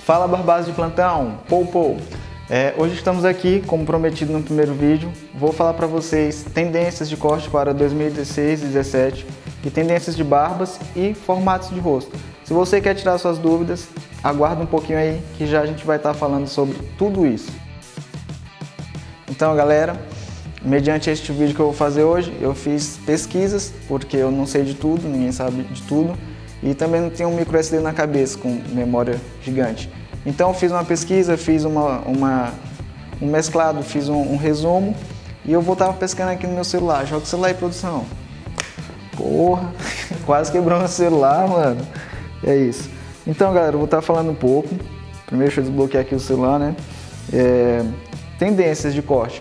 Fala Barbazes de plantão, pou. Hoje estamos aqui, como prometido no primeiro vídeo, vou falar para vocês tendências de corte para 2016 e 2017 e tendências de barbas e formatos de rosto. Se você quer tirar suas dúvidas, aguarda um pouquinho aí que já a gente vai estar falando sobre tudo isso. Então galera, mediante este vídeo que eu vou fazer hoje, eu fiz pesquisas, porque eu não sei de tudo, ninguém sabe de tudo, e também não tenho um micro SD na cabeça com memória gigante. Então eu fiz uma pesquisa, fiz um mesclado, fiz um resumo, e eu vou estar pescando aqui no meu celular. Joga o celular aí, produção. Porra, quase quebrou meu celular, mano. É isso. Então galera, eu vou estar falando um pouco. Primeiro deixa eu desbloquear aqui o celular, né? Tendências de corte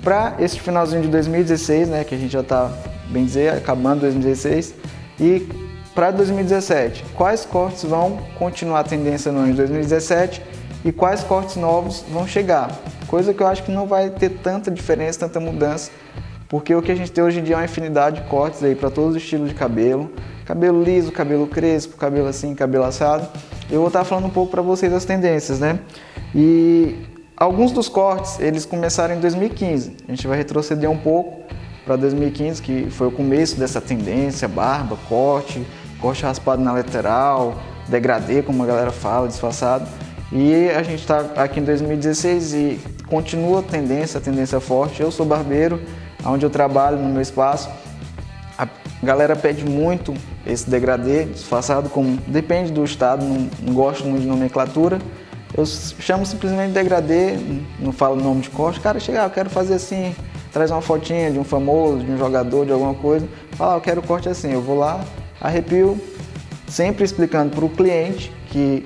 para este finalzinho de 2016, né, que a gente já está, bem dizer, acabando 2016, e para 2017, quais cortes vão continuar a tendência no ano de 2017 e quais cortes novos vão chegar? Coisa que eu acho que não vai ter tanta diferença, tanta mudança, porque o que a gente tem hoje em dia é uma infinidade de cortes aí para todos os estilos de cabelo, cabelo liso, cabelo crespo, cabelo assim, cabelo assado. Eu vou estar falando um pouco para vocês as tendências, né? E alguns dos cortes, eles começaram em 2015, a gente vai retroceder um pouco para 2015, que foi o começo dessa tendência, barba, corte raspado na lateral, degradê, como a galera fala, disfarçado. E a gente está aqui em 2016 e continua a tendência forte. Eu sou barbeiro, onde eu trabalho no meu espaço. A galera pede muito esse degradê disfarçado, como depende do estado, não gosto muito de nomenclatura. Eu chamo simplesmente de degradê, não falo o nome de corte. Cara, chega, eu quero fazer assim, traz uma fotinha de um famoso, de um jogador, de alguma coisa. Fala, eu quero corte assim, eu vou lá, arrepio, sempre explicando para o cliente que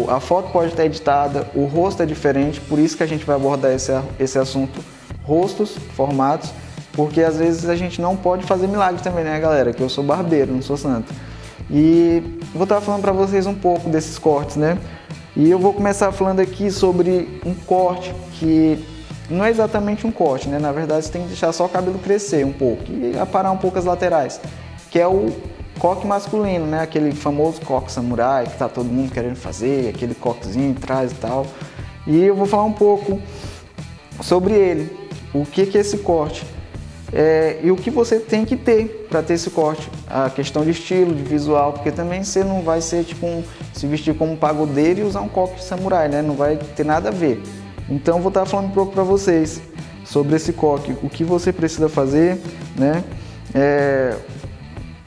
a foto pode estar editada, o rosto é diferente, por isso que a gente vai abordar esse assunto, rostos, formatos, porque às vezes a gente não pode fazer milagre também, né galera, que eu sou barbeiro, não sou santo. E vou estar falando para vocês um pouco desses cortes, né? E eu vou começar falando aqui sobre um corte que não é exatamente um corte, né? Na verdade você tem que deixar só o cabelo crescer um pouco e aparar um pouco as laterais, que é o coque masculino, né? Aquele famoso coque samurai que tá todo mundo querendo fazer, aquele coquezinho atrás e tal. E eu vou falar um pouco sobre ele, o que é esse corte e o que você tem que ter para ter esse corte, a questão de estilo, de visual, porque também você não vai ser tipo se vestir como um pagodeiro e usar um coque samurai, né? Não vai ter nada a ver. Então eu vou estar falando um pouco para vocês sobre esse coque, o que você precisa fazer, né?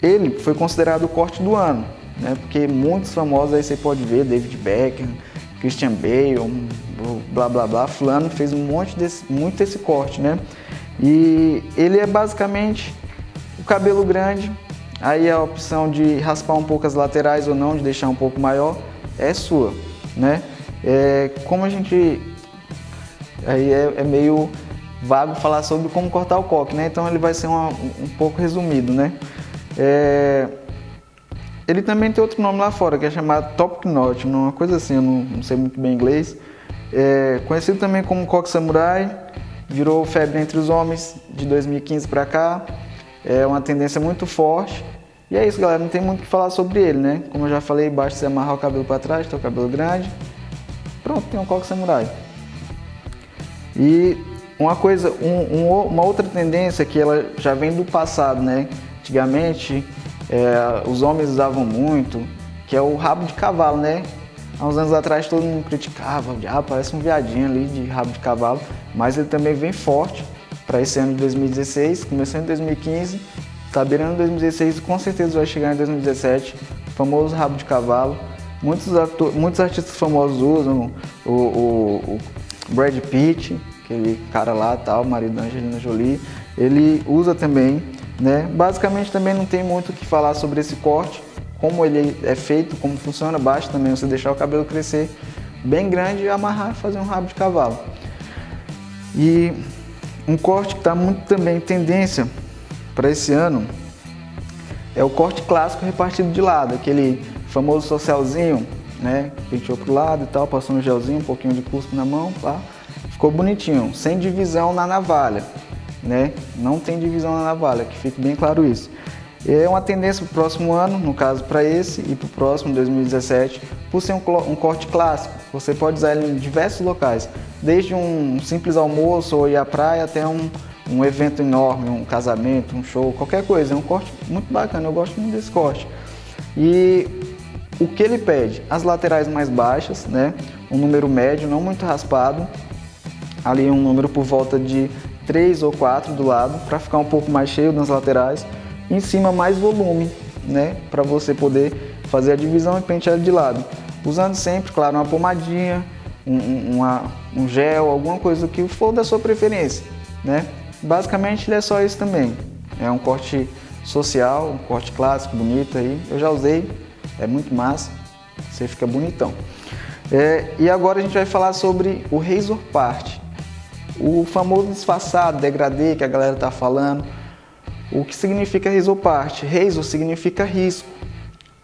Ele foi considerado o corte do ano, né? Porque muitos famosos aí você pode ver, David Beckham, Christian Bale, blá blá blá, fulano fez muito desse corte, né? E ele é basicamente o cabelo grande, aí a opção de raspar um pouco as laterais ou não, de deixar um pouco maior, é sua, né? Como a gente... Aí é meio vago falar sobre como cortar o coque, né? Então ele vai ser um pouco resumido, né? Ele também tem outro nome lá fora, que é chamado top knot, uma coisa assim, eu não sei muito bem inglês. Conhecido também como coque samurai, virou febre entre os homens de 2015 para cá. É uma tendência muito forte. E é isso, galera, não tem muito o que falar sobre ele, né? Como eu já falei, basta você amarrar o cabelo para trás, ter o cabelo grande. Pronto, tem um coque samurai. E uma coisa, uma outra tendência que ela já vem do passado, né? Antigamente, os homens usavam muito, que é o rabo de cavalo, né? Há uns anos atrás todo mundo criticava, parece um viadinho ali de rabo de cavalo, mas ele também vem forte para esse ano de 2016, começou em 2015, está beirando 2016 e com certeza vai chegar em 2017, o famoso rabo de cavalo. Muitos artistas famosos usam, o Brad Pitt, aquele cara lá, tal, marido da Angelina Jolie, ele usa também, né? Basicamente também não tem muito o que falar sobre esse corte, como ele é feito, como funciona, basta também você deixar o cabelo crescer bem grande e amarrar e fazer um rabo de cavalo. E um corte que está muito também em tendência para esse ano é o corte clássico repartido de lado, aquele famoso socialzinho, né? Penteou pro lado e tal, passou um gelzinho, um pouquinho de cuspe na mão, pá. Ficou bonitinho, sem divisão na navalha, né? Não tem divisão na navalha, que fique bem claro isso. É uma tendência para o próximo ano, no caso para esse e para o próximo, 2017, por ser um corte clássico. Você pode usar ele em diversos locais, desde um simples almoço ou ir à praia até um evento enorme, um casamento, um show, qualquer coisa. É um corte muito bacana, eu gosto muito desse corte. E o que ele pede? As laterais mais baixas, né? Um número médio, não muito raspado, ali um número por volta de 3 ou 4 do lado, para ficar um pouco mais cheio nas laterais. Em cima mais volume, né? Para você poder fazer a divisão e pentear de lado. Usando sempre, claro, uma pomadinha, um gel, alguma coisa que for da sua preferência, né? Basicamente ele é só isso também. É um corte social, um corte clássico, bonito aí. Eu já usei, é muito massa, você fica bonitão. E agora a gente vai falar sobre o Razor Part, o famoso disfarçado, degradê que a galera tá falando. O que significa Razor Part? Razor significa risco,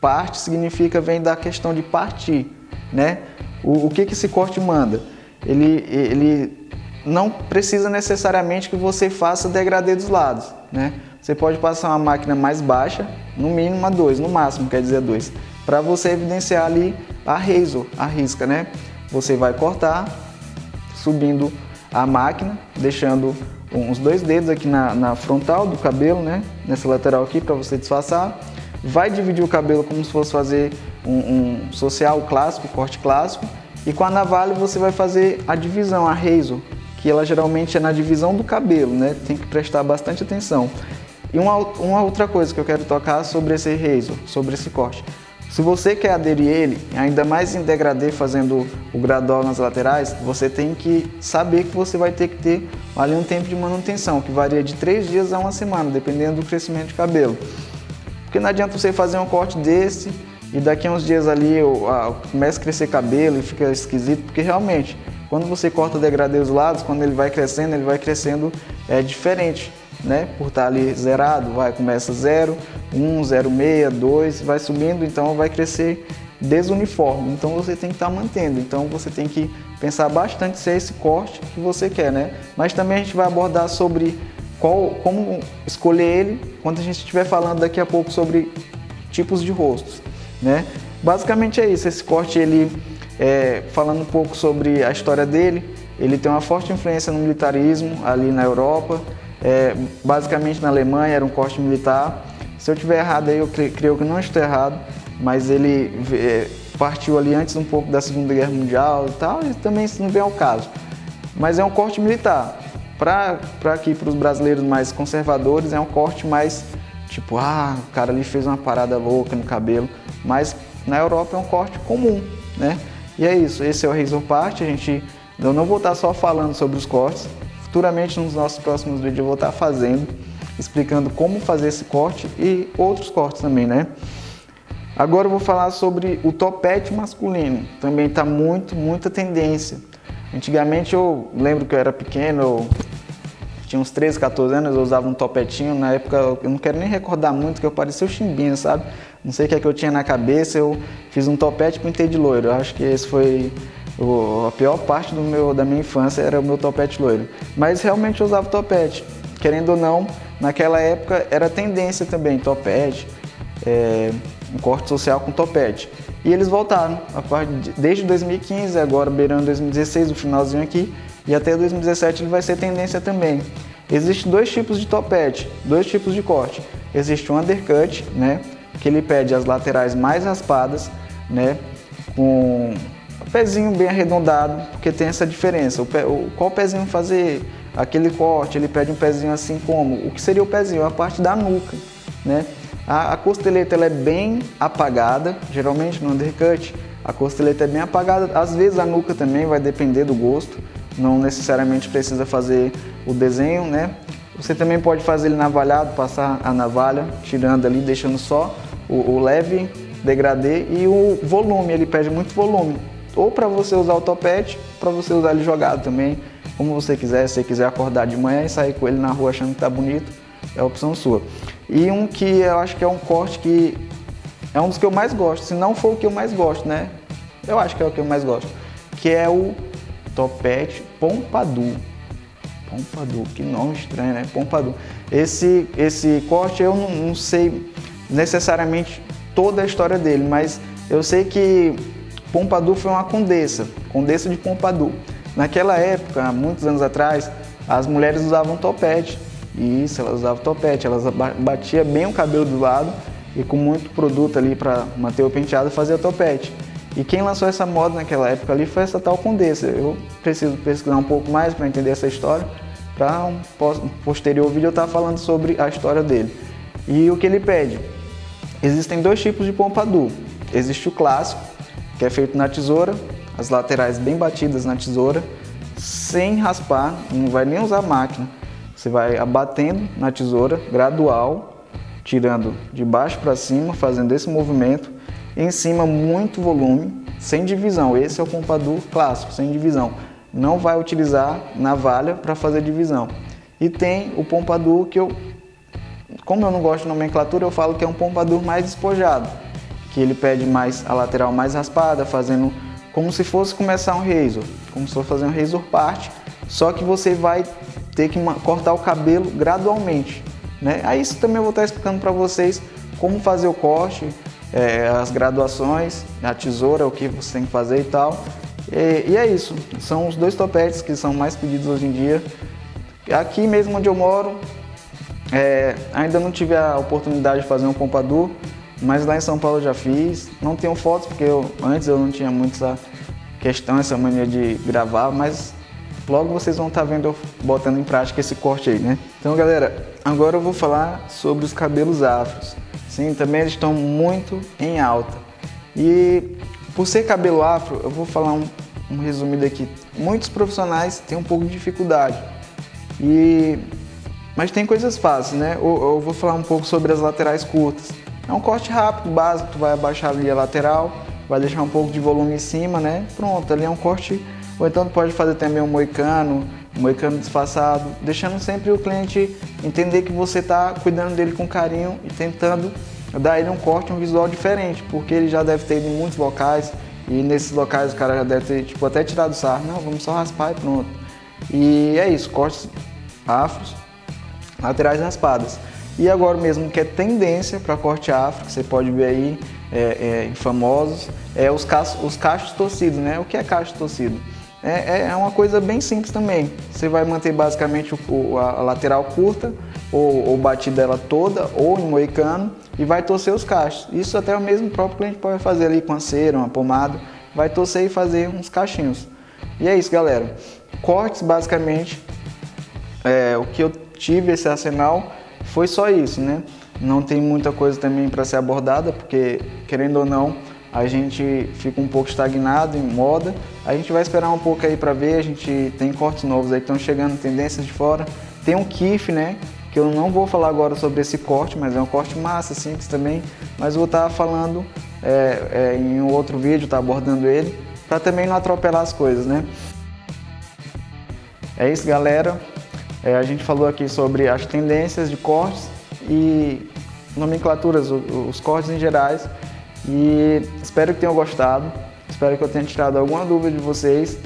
part significa, vem da questão de partir, né? O que esse corte manda? Ele não precisa necessariamente que você faça degradê dos lados, né? Você pode passar uma máquina mais baixa, no mínimo a 2, no máximo quer dizer 2, para você evidenciar ali a razor, a risca, né? Você vai cortar, subindo a máquina, deixando uns 2 dedos aqui na frontal do cabelo, né? Nessa lateral aqui para você disfarçar. Vai dividir o cabelo como se fosse fazer um social clássico, corte clássico. E com a navalha você vai fazer a divisão, a razor, que ela geralmente é na divisão do cabelo, né? Tem que prestar bastante atenção. E uma outra coisa que eu quero tocar sobre esse razor, sobre esse corte. Se você quer aderir ele, ainda mais em degradê, fazendo o gradual nas laterais, você tem que saber que você vai ter que ter ali um tempo de manutenção, que varia de 3 dias a 1 semana, dependendo do crescimento de cabelo. Porque não adianta você fazer um corte desse e daqui a uns dias ali começa a crescer cabelo e fica esquisito, porque realmente, quando você corta o degradê dos lados, quando ele vai crescendo diferente, né? Por estar ali zerado, começa 0, 1, 0,6, 2, vai subindo, então vai crescer desuniforme. Então você tem que estar mantendo. Então você tem que pensar bastante se é esse corte que você quer, né? Mas também a gente vai abordar sobre como escolher ele quando a gente estiver falando daqui a pouco sobre tipos de rostos, né? Basicamente é isso. Esse corte, ele falando um pouco sobre a história dele, ele tem uma forte influência no militarismo ali na Europa. Basicamente na Alemanha era um corte militar. Se eu estiver errado aí, eu creio que não estou errado, mas ele partiu ali antes um pouco da Segunda Guerra Mundial e tal, e também isso não vem ao caso. Mas é um corte militar. Para aqui, para os brasileiros mais conservadores, é um corte mais tipo, o cara ali fez uma parada louca no cabelo, mas na Europa é um corte comum, né? E é isso, esse é o Razor Part. Eu não vou estar só falando sobre os cortes. Futuramente, nos nossos próximos vídeos, eu vou estar explicando como fazer esse corte e outros cortes também, né? Agora eu vou falar sobre o topete masculino. Também está muita tendência. Antigamente eu lembro que eu era pequeno, eu tinha uns 13, 14 anos, eu usava um topetinho. Na época eu não quero nem recordar muito, que eu parecia o Chimbinha, sabe? Não sei o que é que eu tinha na cabeça, eu fiz um topete e pintei de loiro. Eu acho que esse foi a pior parte da minha infância, era o meu topete loiro. Mas realmente eu usava topete. Querendo ou não, naquela época era tendência também, topete, um corte social com topete. E eles voltaram, desde 2015, agora beirando 2016, o finalzinho aqui, e até 2017 ele vai ser tendência também. Existem 2 tipos de topete, 2 tipos de corte. Existe o undercut, né, que ele pede as laterais mais raspadas, né, com o pezinho bem arredondado, porque tem essa diferença. Qual pezinho fazer aquele corte? Ele pede um pezinho assim como? O que seria o pezinho? A parte da nuca, né? A costeleta ela é bem apagada, geralmente no undercut a costeleta é bem apagada. Às vezes a nuca também, vai depender do gosto, não necessariamente precisa fazer o desenho, né? Você também pode fazer ele navalhado, passar a navalha, tirando ali, deixando só o leve degradê e o volume, ele pede muito volume. Ou para você usar o topete, para você usar ele jogado também, como você quiser. Se você quiser acordar de manhã e sair com ele na rua achando que tá bonito, é a opção sua. E um que eu acho que é um corte que é um dos que eu mais gosto, se não for o que eu mais gosto, né? Eu acho que é o que eu mais gosto, que é o topete pompadour. Pompadour, que nome estranho, né? Pompadour. Esse corte eu não sei necessariamente toda a história dele, mas eu sei que Pompadour foi uma condessa de Pompadour. Naquela época, há muitos anos atrás, as mulheres usavam topete. Isso, elas usavam topete, elas batiam bem o cabelo do lado e com muito produto ali para manter o penteado fazia topete. E quem lançou essa moda naquela época ali foi essa tal condessa. Eu preciso pesquisar um pouco mais para entender essa história, para um posterior vídeo eu estar falando sobre a história dele. E o que ele pede? Existem dois tipos de Pompadour. Existe o clássico, que é feito na tesoura, as laterais bem batidas na tesoura, sem raspar, não vai nem usar máquina. Você vai abatendo na tesoura, gradual, tirando de baixo para cima, fazendo esse movimento. Em cima, muito volume, sem divisão. Esse é o Pompadour clássico, sem divisão. Não vai utilizar navalha para fazer divisão. E tem o Pompadour que como eu não gosto de nomenclatura, eu falo que é um Pompadour mais despojado, que ele pede mais a lateral mais raspada, fazendo como se fosse começar um razor, como se fosse fazer um razor part, só que você vai ter que cortar o cabelo gradualmente, né? Aí isso também eu vou estar explicando para vocês como fazer o corte, as graduações, a tesoura, o que você tem que fazer e tal. E é isso, são os dois topetes que são mais pedidos hoje em dia. Aqui mesmo onde eu moro, ainda não tive a oportunidade de fazer um Pompadour, mas lá em São Paulo eu já fiz. Não tenho fotos porque antes eu não tinha muito essa questão, essa mania de gravar, mas logo vocês vão estar vendo eu botando em prática esse corte aí, né? Então galera, agora eu vou falar sobre os cabelos afros. Sim, também eles estão muito em alta. E por ser cabelo afro, eu vou falar um resumido aqui. Muitos profissionais têm um pouco de dificuldade, mas tem coisas fáceis, né? Eu vou falar um pouco sobre as laterais curtas. É um corte rápido, básico, tu vai abaixar ali a lateral, vai deixar um pouco de volume em cima, né? Pronto, ali é um corte. Ou então tu pode fazer também um moicano disfarçado, deixando sempre o cliente entender que você está cuidando dele com carinho e tentando dar a ele um corte, um visual diferente, porque ele já deve ter ido em muitos locais e nesses locais o cara já deve ter até tirado o sarro. Não, vamos só raspar e pronto. E é isso, cortes afros, laterais raspadas. E agora mesmo que é tendência para corte afro, que você pode ver aí em famosos, os cachos torcidos, né? O que é cacho torcido? É uma coisa bem simples também. Você vai manter basicamente a lateral curta, ou bater dela toda, ou em moicano, e vai torcer os cachos. Isso até o mesmo próprio cliente pode fazer ali com a cera, uma pomada, vai torcer e fazer uns cachinhos. E é isso, galera. Cortes, basicamente, o que eu tive esse arsenal foi só isso, né? Não tem muita coisa também para ser abordada, porque, querendo ou não, a gente fica um pouco estagnado em moda. A gente vai esperar um pouco aí para ver, a gente tem cortes novos aí que estão chegando, tendências de fora. Tem um kiff, né? Que eu não vou falar agora sobre esse corte, mas é um corte massa, simples também. Mas eu vou estar falando em um outro vídeo, tá abordando ele, para também não atropelar as coisas, né? É isso, galera. A gente falou aqui sobre as tendências de cortes e nomenclaturas, os cortes em gerais. E espero que tenham gostado, espero que eu tenha tirado alguma dúvida de vocês.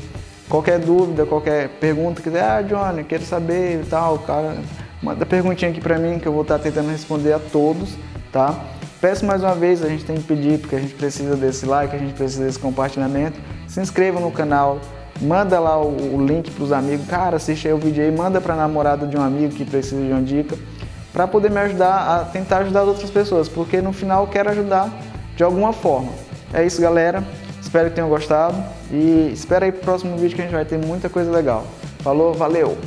Qualquer dúvida, qualquer pergunta, quiser, Johnny, quero saber e tal, cara, manda perguntinha aqui pra mim que eu vou estar tentando responder a todos, tá? Peço mais uma vez, a gente tem que pedir, porque a gente precisa desse like, a gente precisa desse compartilhamento. Se inscreva no canal, manda lá o link pros amigos, cara, assiste aí o vídeo aí, manda pra namorada de um amigo que precisa de uma dica, pra poder me ajudar a tentar ajudar outras pessoas, porque no final eu quero ajudar de alguma forma. É isso, galera. Espero que tenham gostado e espera aí pro próximo vídeo que a gente vai ter muita coisa legal. Falou, valeu!